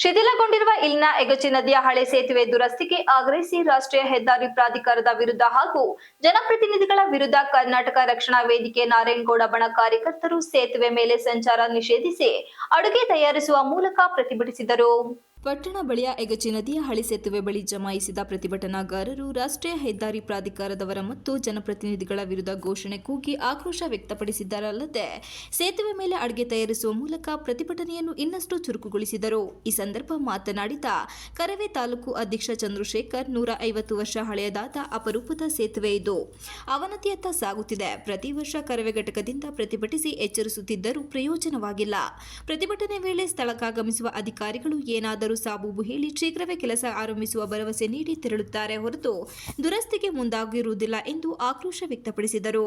ಶಿಥಿಲಗೊಂಡಿರುವ ಇಲ್ಲಿನ ಎಗಚಿ ನದಿಯ ಹಳೆ ಸೇತುವೆ ದುರಸ್ತಿಗೆ ಆಗ್ರಹಿಸಿ ರಾಷ್ಟ್ರೀಯ ಹೆದ್ದಾರಿ ಪ್ರಾಧಿಕಾರದ ವಿರುದ್ಧ ಹಾಗೂ ಜನಪ್ರತಿನಿಧಿಗಳ ವಿರುದ್ಧ ಕರ್ನಾಟಕ ರಕ್ಷಣಾ ವೇದಿಕೆ ನಾರಾಯಣಗೌಡ ಬಣ ಕಾರ್ಯಕರ್ತರು ಸೇತುವೆ ಮೇಲೆ ಸಂಚಾರ ನಿಷೇಧಿಸಿ ಅಡುಗೆ ತಯಾರಿಸುವ ಮೂಲಕ ಪ್ರತಿಭಟಿಸಿದರು. ಪಟ್ಟಣ ಬಳಿಯ ಎಗಚಿ ನದಿಯ ಹಳಿ ಸೇತುವೆ ಬಳಿ ಜಮಾಯಿಸಿದ ಪ್ರತಿಭಟನಾಕಾರರು ರಾಷ್ಟ್ರೀಯ ಹೆದ್ದಾರಿ ಪ್ರಾಧಿಕಾರದವರ ಮತ್ತು ಜನಪ್ರತಿನಿಧಿಗಳ ವಿರುದ್ಧ ಘೋಷಣೆ ಕೂಗಿ ಆಕ್ರೋಶ ವ್ಯಕ್ತಪಡಿಸಿದ್ದರಲ್ಲದೆ ಸೇತುವೆ ಮೇಲೆ ಅಡುಗೆ ತಯಾರಿಸುವ ಮೂಲಕ ಪ್ರತಿಭಟನೆಯನ್ನು ಇನ್ನಷ್ಟು ಚುರುಕುಗೊಳಿಸಿದರು. ಈ ಸಂದರ್ಭ ಮಾತನಾಡಿದ ಕರವೇ ತಾಲೂಕು ಅಧ್ಯಕ್ಷ ಚಂದ್ರಶೇಖರ್, 150 ವರ್ಷ ಹಳೆಯದಾದ ಅಪರೂಪದ ಸೇತುವೆ ಇದು ಅವನತಿಯತ್ತ ಸಾಗುತ್ತಿದೆ. ಪ್ರತಿ ವರ್ಷ ಕರವೇ ಘಟಕದಿಂದ ಪ್ರತಿಭಟಿಸಿ ಎಚ್ಚರಿಸುತ್ತಿದ್ದರೂ ಪ್ರಯೋಜನವಾಗಿಲ್ಲ. ಪ್ರತಿಭಟನೆ ವೇಳೆ ಸ್ಥಳಕ್ಕಾಗಮಿಸುವ ಅಧಿಕಾರಿಗಳು ಏನಾದರೂ ಸಾಬೂಬು ಹೇಳಿ ಶೀಘ್ರವೇ ಕೆಲಸ ಆರಂಭಿಸುವ ಭರವಸೆ ನೀಡಿ ತೆರಳುತ್ತಾರೆ ಹೊರತು ದುರಸ್ತಿಗೆ ಮುಂದಾಗಿರುವುದಿಲ್ಲ ಎಂದು ಆಕ್ರೋಶ ವ್ಯಕ್ತಪಡಿಸಿದರು.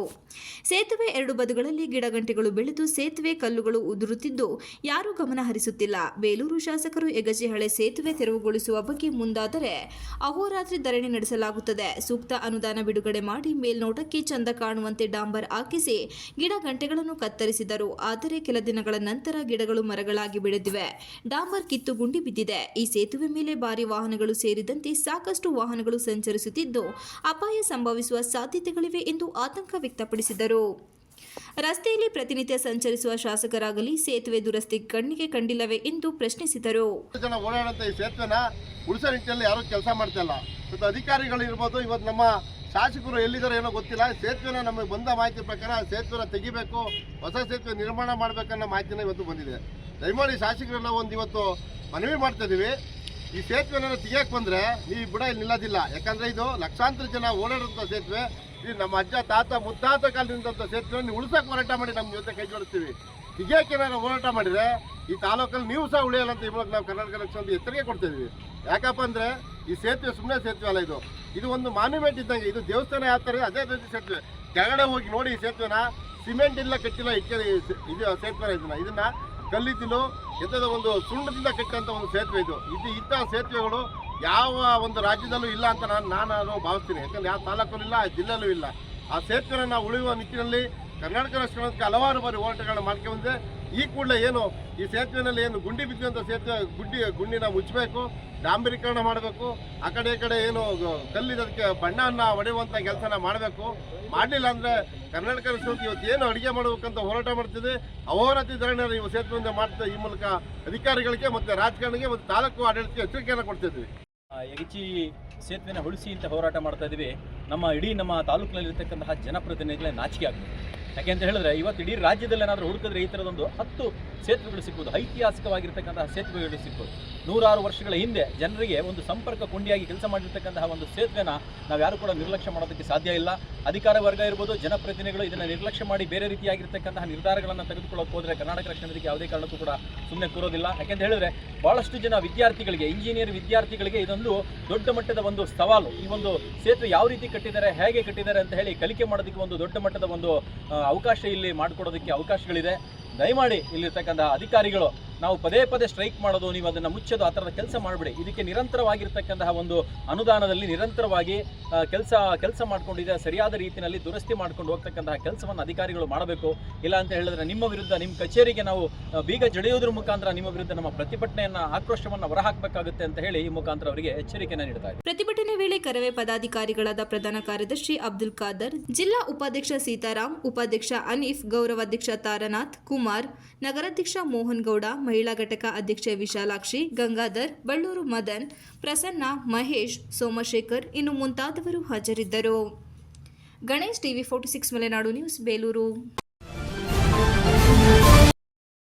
ಸೇತುವೆ ಎರಡು ಬದಿಗಳಲ್ಲಿ ಗಿಡಗಂಟೆಗಳು ಬೆಳೆದು ಸೇತುವೆ ಕಲ್ಲುಗಳು ಉದುರುತ್ತಿದ್ದು ಯಾರೂ ಗಮನ ಹರಿಸುತ್ತಿಲ್ಲ. ಬೇಲೂರು ಶಾಸಕರು ಎಗಚಿ ಹಳೆ ಸೇತುವೆ ತೆರವುಗೊಳಿಸುವ ಬಗ್ಗೆ ಮುಂದಾದರೆ ಅಹೋರಾತ್ರಿ ಧರಣಿ ನಡೆಸಲಾಗುತ್ತದೆ. ಸೂಕ್ತ ಅನುದಾನ ಬಿಡುಗಡೆ ಮಾಡಿ ಮೇಲ್ನೋಟಕ್ಕೆ ಚಂದ ಕಾಣುವಂತೆ ಡಾಂಬರ್ ಹಾಕಿಸಿ ಗಿಡ ಗಂಟೆಗಳನ್ನು ಕತ್ತರಿಸಿದರು. ಆದರೆ ಕೆಲ ದಿನಗಳ ನಂತರ ಗಿಡಗಳು ಮರಗಳಾಗಿ ಬೆಳೆದಿವೆ. ಡಾಂಬರ್ ಕಿತ್ತು ಗುಂಡಿ ಬಿದ್ದಿದೆ. ಈ ಸೇತುವೆ ಮೇಲೆ ಭಾರಿ ವಾಹನಗಳು ಸೇರಿದಂತೆ ಸಾಕಷ್ಟು ವಾಹನಗಳು ಸಂಚರಿಸುತ್ತಿದ್ದು ಅಪಾಯ ಸಂಭವಿಸುವ ಸಾಧ್ಯತೆಗಳಿವೆ ಎಂದು ಆತಂಕ ವ್ಯಕ್ತಪಡಿಸಿದರು. ರಸ್ತೆಯಲ್ಲಿ ಪ್ರತಿನಿತ್ಯ ಸಂಚರಿಸುವ ಶಾಸಕರಾಗಲಿ ಸೇತುವೆ ದುರಸ್ತಿ ಕಣ್ಣಿಗೆ ಕಂಡಿಲ್ಲವೇ ಎಂದು ಪ್ರಶ್ನಿಸಿದರು. ಜನ ಓಡಾಡುವಂತ ಈ ಸೇತುವೆನ ಉಳಿಸೋ ನಿಟ್ಟಿನಲ್ಲಿ ಯಾರು ಕೆಲಸ ಮಾಡ್ತಾ ಇಲ್ಲ. ಅಧಿಕಾರಿಗಳು ಇರ್ಬೋದು, ಇವತ್ತು ನಮ್ಮ ಶಾಸಕರು ಎಲ್ಲಿದ್ದಾರೆ ಏನೋ ಗೊತ್ತಿಲ್ಲ. ಸೇತುವೆನ ನಮಗೆ ಬಂದ ಮಾಹಿತಿ ಪ್ರಕಾರ ಸೇತುವೆನ ತೆಗಿಬೇಕು, ಹೊಸ ಸೇತುವೆ ನಿರ್ಮಾಣ ಮಾಡಬೇಕನ್ನೋ ಮಾಹಿತಿನ ಇವತ್ತು ಬಂದಿದೆ. ದಯಮಾಡಿ ಶಾಸಕರೆಲ್ಲ ಇವತ್ತು ಮನವಿ ಮಾಡ್ತಾ ಇದೀವಿ. ಈ ಸೇತುವೆನ ತೆಗಿಯಕ್ಕೆ ಬಂದರೆ ನೀವು ಬುಡ ಇಲ್ಲಿ ನಿಲ್ಲೋದಿಲ್ಲ. ಯಾಕಂದರೆ ಇದು ಲಕ್ಷಾಂತರ ಜನ ಓಡಾಡುವಂಥ ಸೇತುವೆ. ಇದು ನಮ್ಮ ಅಜ್ಜ ತಾತ ಮುತ್ತಾತ ಕಾಲದಿಂದಂಥ ಸೇತುವೆ ನೀವು ಉಳಿಸೋಕೆ ಹೋರಾಟ ಮಾಡಿ ನಮ್ಮ ಜೊತೆ ಕೈ ಜೋಡಿಸ್ತೀವಿ. ತೆಗಿಯೋಕ್ಕೆ ನಾವು ಹೋರಾಟ ಮಾಡಿದರೆ ಈ ತಾಲೂಕಲ್ಲಿ ನೀವು ಸಹ ಉಳಿಯಲ್ಲ ಅಂತ ಈ ಮೂಲಕ ನಾವು ಕರ್ನಾಟಕ ರಕ್ಷಣೆ ಅಂತ ಎಚ್ಚರಿಕೆ ಕೊಡ್ತಾ ಇದೀವಿ. ಯಾಕಪ್ಪ ಅಂದರೆ ಈ ಸೇತುವೆ ಸುಮ್ಮನೆ ಸೇತುವೆ ಅಲ್ಲ, ಇದು ಒಂದು ಮಾನ್ಯುಮೆಂಟ್ ಇದ್ದಂಗೆ. ಇದು ದೇವಸ್ಥಾನ ಯಾವ ಥರ ಅದೇ ರೀತಿ ಸೇತುವೆ. ಕೆಳಗಡೆ ಹೋಗಿ ನೋಡಿ ಈ ಸೇತುವೆನ ಸಿಮೆಂಟ್ ಇಲ್ಲ ಕಟ್ಟಿಲ್ಲ ಇದು ಸೇತುವೆ. ಇದನ್ನ ಕಲ್ಲಿದ್ದಲು ಎಂಥದ್ದು ಒಂದು ಸುಣ್ಣದಿಂದ ಕಟ್ಟಂಥ ಒಂದು ಸೇತುವೆ ಇದು. ಇಂತಹ ಸೇತುವೆಗಳು ಯಾವ ಒಂದು ರಾಜ್ಯದಲ್ಲೂ ಇಲ್ಲ ಅಂತ ನಾನು ಭಾವಿಸ್ತೀನಿ. ಯಾಕಂದರೆ ಯಾವ ತಾಲೂಕಲ್ಲೂ ಇಲ್ಲ, ಜಿಲ್ಲೆಯಲ್ಲೂ ಇಲ್ಲ. ಆ ಸೇತುವೆನ ನಾವು ಉಳಿಯುವ ನಿಟ್ಟಿನಲ್ಲಿ ಕರ್ನಾಟಕ ರಾಷ್ಟ್ರಕ್ಕೆ ಹಲವಾರು ಬಾರಿ ಹೋರಾಟಗಳನ್ನ ಮಾಡ್ಕೊಂಡ್ಬಂದೆ. ಈ ಕೂಡಲೇ ಏನು ಈ ಸೇತುವೆನಲ್ಲಿ ಏನು ಗುಂಡಿ ಬಿದ್ದಂಥ ಸೇತುವೆ ಗುಂಡಿನ ಮುಚ್ಚಬೇಕು, ಡಾಂಬರೀಕರಣ ಮಾಡಬೇಕು. ಆ ಕಡೆ ಈ ಕಡೆ ಏನು ಕಲ್ಲಿದ್ದಕ್ಕೆ ಬಣ್ಣವನ್ನು ಹೊಡೆಯುವಂಥ ಕೆಲಸನ ಮಾಡಬೇಕು. ಮಾಡಲಿಲ್ಲ ಅಂದರೆ ಕರ್ನಾಟಕ ರಾಷ್ಟ್ರಕ್ಕೆ ಇವತ್ತು ಏನು ಅಡುಗೆ ಮಾಡಬೇಕಂತ ಹೋರಾಟ ಮಾಡ್ತಿದೆ. ಅಹೋರಾತ್ರಿ ಧರಣಿ ನೀವು ಸೇತುವೆಯಿಂದ ಮಾಡ್ತಾ ಈ ಮೂಲಕ ಅಧಿಕಾರಿಗಳಿಗೆ ಮತ್ತು ರಾಜಕಾರಣಿಗೆ ಮತ್ತು ತಾಲೂಕು ಆಡಳಿತಕ್ಕೆ ಎಚ್ಚರಿಕೆಯನ್ನು ಕೊಡ್ತಿದ್ವಿ. ಎಗಚಿ ಸೇತುವೆನ ಉಳಿಸಿ ಅಂತ ಹೋರಾಟ ಮಾಡ್ತಾ ಇದ್ದೀವಿ. ನಮ್ಮ ತಾಲೂಕಿನಲ್ಲಿರ್ತಕ್ಕಂತಹ ಜನಪ್ರತಿನಿಧಿಗಳೇ ನಾಚಿಕೆ ಆಗಬೇಕು. ಯಾಕೆ ಅಂತ ಹೇಳಿದ್ರೆ ಇವತ್ತು ಇಡೀ ರಾಜ್ಯದಲ್ಲಿ ಏನಾದರೂ ಹುಡುಕಿದ್ರೆ ಈ ಥರದೊಂದು 10 ಸೇತುವೆಗಳು ಸಿಗ್ಬೋದು. ಐತಿಹಾಸಿಕವಾಗಿರ್ತಕ್ಕಂತಹ ಸೇತುವೆಗಳು ಸಿಗ್ಬೋದು. 100 ವರ್ಷಗಳ ಹಿಂದೆ ಜನರಿಗೆ ಒಂದು ಸಂಪರ್ಕ ಕೊಂಡಿಯಾಗಿ ಕೆಲಸ ಮಾಡಿರ್ತಕ್ಕಂತಹ ಒಂದು ಸೇತುವೆನ ನಾವು ಯಾರು ಕೂಡ ನಿರ್ಲಕ್ಷ್ಯ ಮಾಡೋದಕ್ಕೆ ಸಾಧ್ಯ ಇಲ್ಲ. ಅಧಿಕಾರ ವರ್ಗ ಇರ್ಬೋದು, ಜನಪ್ರತಿನಿಧಿಗಳು ಇದನ್ನು ನಿರ್ಲಕ್ಷ್ಯ ಮಾಡಿ ಬೇರೆ ರೀತಿಯಾಗಿರ್ತಕ್ಕಂತಹ ನಿರ್ಧಾರಗಳನ್ನು ತೆಗೆದುಕೊಳ್ಳೋಕೆ ಹೋದರೆ ಕರ್ನಾಟಕ ರಕ್ಷಣಾ ವೇದಿಕೆ ಯಾವುದೇ ಕಾರಣಕ್ಕೂ ಕೂಡ ಸುಮ್ಮನೆ ಕೂರೋದಿಲ್ಲ. ಯಾಕೆಂತ ಹೇಳಿದ್ರೆ ಭಾಳಷ್ಟು ಜನ ವಿದ್ಯಾರ್ಥಿಗಳಿಗೆ, ಇಂಜಿನಿಯರ್ ವಿದ್ಯಾರ್ಥಿಗಳಿಗೆ ಇದೊಂದು ದೊಡ್ಡ ಮಟ್ಟದ ಒಂದು ಸವಾಲು. ಈ ಒಂದು ಸೇತುವೆ ಯಾವ ರೀತಿ ಕಟ್ಟಿದ್ದಾರೆ, ಹೇಗೆ ಕಟ್ಟಿದ್ದಾರೆ ಅಂತ ಹೇಳಿ ಕಲಿಕೆ ಮಾಡೋದಕ್ಕೆ ಒಂದು ದೊಡ್ಡ ಮಟ್ಟದ ಒಂದು ಅವಕಾಶ ಇಲ್ಲಿ ಮಾಡಿಕೊಡೋದಕ್ಕೆ ಅವಕಾಶಗಳಿದೆ. ದಯಮಾಡಿ ಇಲ್ಲಿರ್ತಕ್ಕಂಥ ಅಧಿಕಾರಿಗಳು ನಾವು ಪದೇ ಸ್ಟ್ರೈಕ್ ಮಾಡೋದು, ನೀವು ಅದನ್ನು ಮುಚ್ಚೋದು, ಆ ಥರದ ಕೆಲಸ ಮಾಡಿಬಿಡಿ. ಇದಕ್ಕೆ ನಿರಂತರವಾಗಿರ್ತಕ್ಕಂತಹ ಒಂದು ಅನುದಾನದಲ್ಲಿ ನಿರಂತರವಾಗಿ ಕೆಲಸ ಮಾಡ್ಕೊಂಡಿದೆ. ಸರಿಯಾದ ರೀತಿಯಲ್ಲಿ ದುರಸ್ತಿ ಮಾಡ್ಕೊಂಡು ಹೋಗ್ತಕ್ಕಂತಹ ಕೆಲಸವನ್ನು ಅಧಿಕಾರಿಗಳು ಮಾಡಬೇಕು. ಇಲ್ಲ ಅಂತ ಹೇಳಿದ್ರೆ ನಿಮ್ಮ ವಿರುದ್ಧ, ನಿಮ್ಮ ಕಚೇರಿಗೆ ನಾವು ಬೀಗ ಜಡಿಯೋದ್ರ ಮುಖಾಂತರ ನಿಮ್ಮ ವಿರುದ್ಧ ನಮ್ಮ ಪ್ರತಿಭಟನೆಯನ್ನು, ಆಕ್ರೋಶವನ್ನು ಹೊರಹಾಕಬೇಕಾಗುತ್ತೆ ಅಂತ ಹೇಳಿ ಈ ಮುಖಾಂತರ ಅವರಿಗೆ ಎಚ್ಚರಿಕೆಯನ್ನು ನೀಡ್ತಾ ಇದೆ. ಪ್ರತಿಭಟನೆ ವೇಳೆ ಕರವೇ ಪದಾಧಿಕಾರಿಗಳಾದ ಪ್ರಧಾನ ಕಾರ್ಯದರ್ಶಿ ಅಬ್ದುಲ್ ಖಾದರ್, ಜಿಲ್ಲಾ ಉಪಾಧ್ಯಕ್ಷ ಸೀತಾರಾಮ್, ಉಪಾಧ್ಯಕ್ಷ ಅನೀಫ್, ಗೌರವಾಧ್ಯಕ್ಷ ತಾರನಾಥ್ ಕುಮಾರ್, ನಗರಾಧ್ಯಕ್ಷ ಮೋಹನ್ ಗೌಡ, ಮಹಿಳಾ ಘಟಕ ಅಧ್ಯಕ್ಷೆ ವಿಶಾಲಾಕ್ಷಿ, ಗಂಗಾಧರ್, ಬಳ್ಳೂರು ಮದನ್, ಪ್ರಸನ್ನ, ಮಹೇಶ್, ಸೋಮಶೇಖರ್ ಇನ್ನು ಮುಂತಾದವರು ಹಾಜರಿದ್ದರು. Ganesh, TV 46 Malenadu news, Belur.